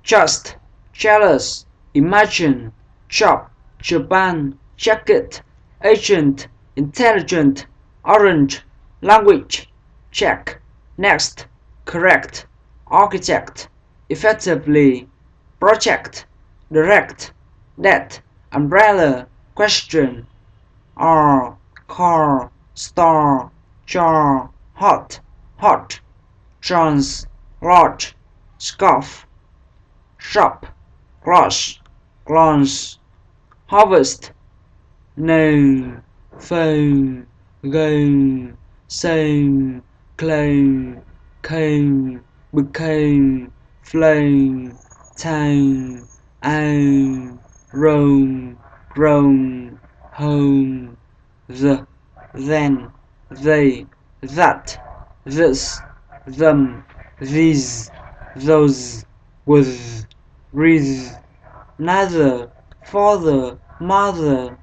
just, jealous, imagine, job, Japan, jacket, agent, intelligent, orange, language, check, next, correct, architect, effectively, project, direct, that, umbrella, question, R, car, star, jar, hot, hot, trans, large, scarf, shop, glass, glance, harvest, known, phone, gone, same, claim, came, became, flame, town, own, roam, grown, home, the, then, they, that, this, them, these, those, with, with, neither, father, mother,